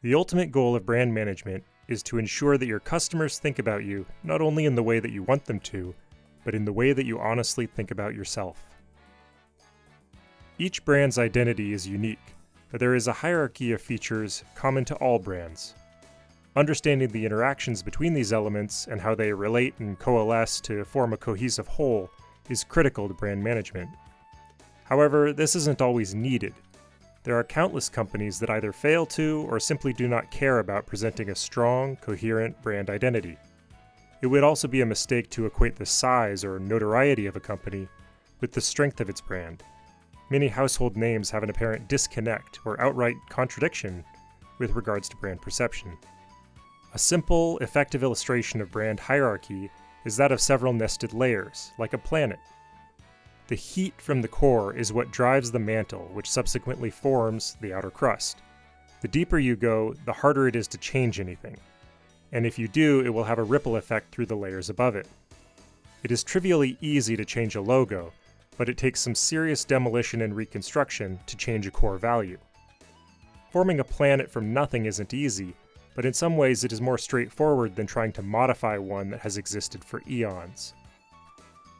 The ultimate goal of brand management is to ensure that your customers think about you not only in the way that you want them to, but in the way that you honestly think about yourself. Each brand's identity is unique, but there is a hierarchy of features common to all brands. Understanding the interactions between these elements and how they relate and coalesce to form a cohesive whole is critical to brand management. However, this isn't always needed. There are countless companies that either fail to or simply do not care about presenting a strong, coherent brand identity. It would also be a mistake to equate the size or notoriety of a company with the strength of its brand. Many household names have an apparent disconnect or outright contradiction with regards to brand perception. A simple, effective illustration of brand hierarchy is that of several nested layers, like a planet. The heat from the core is what drives the mantle, which subsequently forms the outer crust. The deeper you go, the harder it is to change anything. And if you do, it will have a ripple effect through the layers above it. It is trivially easy to change a logo, but it takes some serious demolition and reconstruction to change a core value. Forming a planet from nothing isn't easy, but in some ways it is more straightforward than trying to modify one that has existed for eons.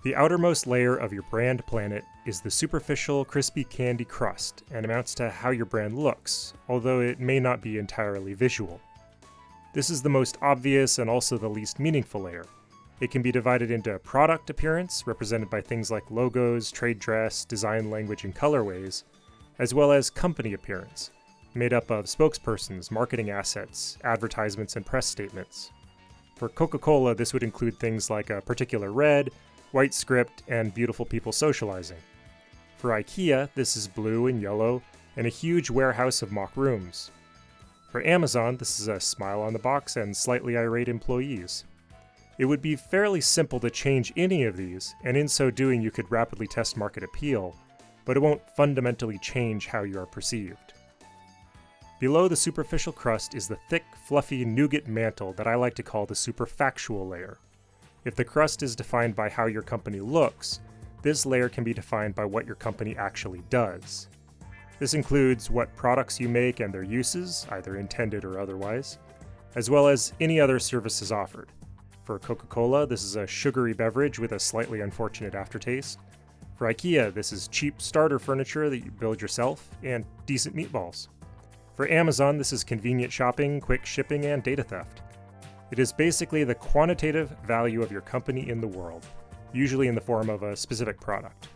The outermost layer of your brand planet is the superficial, crispy candy crust and amounts to how your brand looks, although it may not be entirely visual. This is the most obvious and also the least meaningful layer. It can be divided into product appearance, represented by things like logos, trade dress, design language, and colorways, as well as company appearance, made up of spokespersons, marketing assets, advertisements, and press statements. For Coca-Cola, this would include things like a particular red, white script, and beautiful people socializing. For IKEA, this is blue and yellow, and a huge warehouse of mock rooms. For Amazon, this is a smile on the box and slightly irate employees. It would be fairly simple to change any of these, and in so doing you could rapidly test market appeal, but it won't fundamentally change how you are perceived. Below the superficial crust is the thick, fluffy nougat mantle that I like to call the superfactual layer. If the crust is defined by how your company looks, this layer can be defined by what your company actually does. This includes what products you make and their uses, either intended or otherwise, as well as any other services offered. For Coca-Cola, this is a sugary beverage with a slightly unfortunate aftertaste. For IKEA, this is cheap starter furniture that you build yourself and decent meatballs. For Amazon, this is convenient shopping, quick shipping, and data theft. It is basically the quantitative value of your company in the world, usually in the form of a specific product.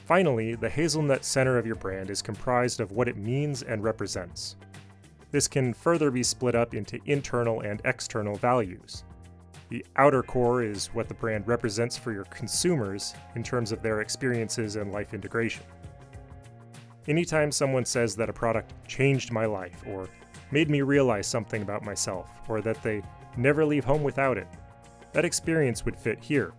Finally, the hazelnut center of your brand is comprised of what it means and represents. This can further be split up into internal and external values. The outer core is what the brand represents for your consumers in terms of their experiences and life integration. Anytime someone says that a product changed my life, or made me realize something about myself, or that they never leave home without it, that experience would fit here.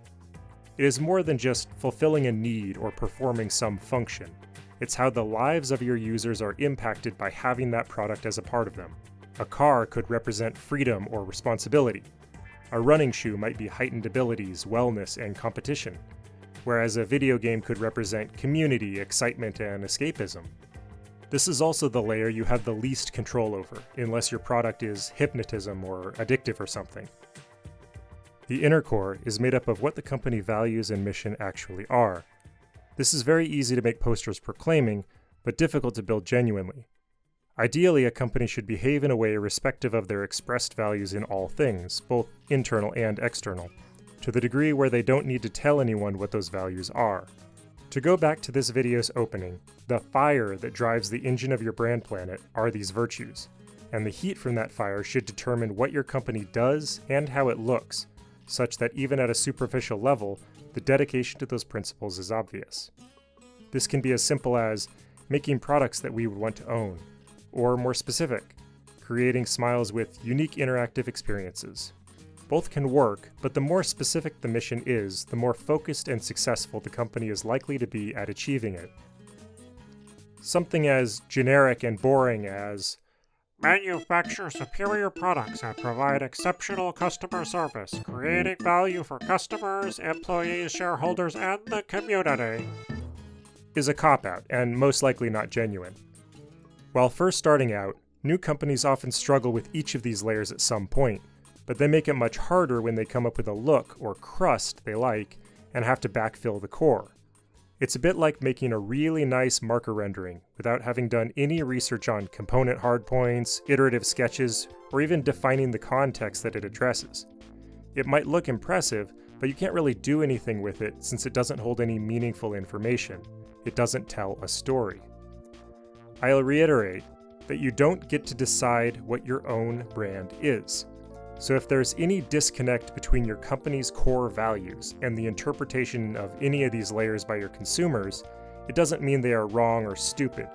It is more than just fulfilling a need or performing some function. It's how the lives of your users are impacted by having that product as a part of them. A car could represent freedom or responsibility. A running shoe might be heightened abilities, wellness, and competition, whereas a video game could represent community, excitement, and escapism. This is also the layer you have the least control over, unless your product is hypnotism or addictive or something. The inner core is made up of what the company values and mission actually are. This is very easy to make posters proclaiming, but difficult to build genuinely. Ideally, a company should behave in a way irrespective of their expressed values in all things, both internal and external, to the degree where they don't need to tell anyone what those values are. To go back to this video's opening, the fire that drives the engine of your brand planet are these virtues, and the heat from that fire should determine what your company does and how it looks, such that even at a superficial level, the dedication to those principles is obvious. This can be as simple as making products that we would want to own, or more specific, creating smiles with unique interactive experiences. Both can work, but the more specific the mission is, the more focused and successful the company is likely to be at achieving it. Something as generic and boring as manufacture superior products that provide exceptional customer service, creating value for customers, employees, shareholders, and the community, is a cop-out and most likely not genuine. While first starting out, New companies often struggle with each of these layers at some point, but they make it much harder when they come up with a look or crust they like and have to backfill the core. It's a bit like making a really nice marker rendering without having done any research on component hardpoints, iterative sketches, or even defining the context that it addresses. It might look impressive, but you can't really do anything with it since it doesn't hold any meaningful information. It doesn't tell a story. I'll reiterate that you don't get to decide what your own brand is. So if there's any disconnect between your company's core values and the interpretation of any of these layers by your consumers, it doesn't mean they are wrong or stupid.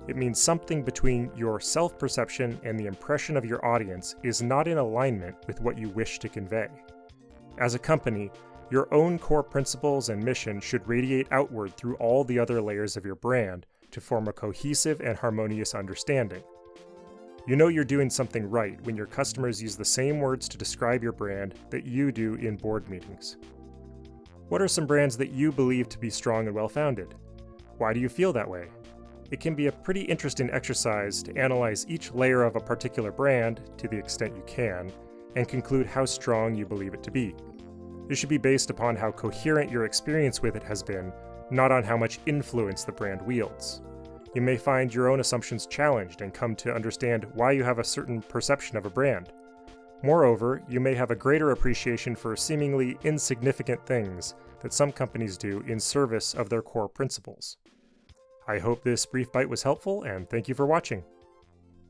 It means something between your self-perception and the impression of your audience is not in alignment with what you wish to convey. As a company, your own core principles and mission should radiate outward through all the other layers of your brand to form a cohesive and harmonious understanding. You know you're doing something right when your customers use the same words to describe your brand that you do in board meetings. What are some brands that you believe to be strong and well-founded? Why do you feel that way? It can be a pretty interesting exercise to analyze each layer of a particular brand, to the extent you can, and conclude how strong you believe it to be. This should be based upon how coherent your experience with it has been, not on how much influence the brand wields. You may find your own assumptions challenged and come to understand why you have a certain perception of a brand. Moreover, you may have a greater appreciation for seemingly insignificant things that some companies do in service of their core principles. I hope this brief bite was helpful, and thank you for watching.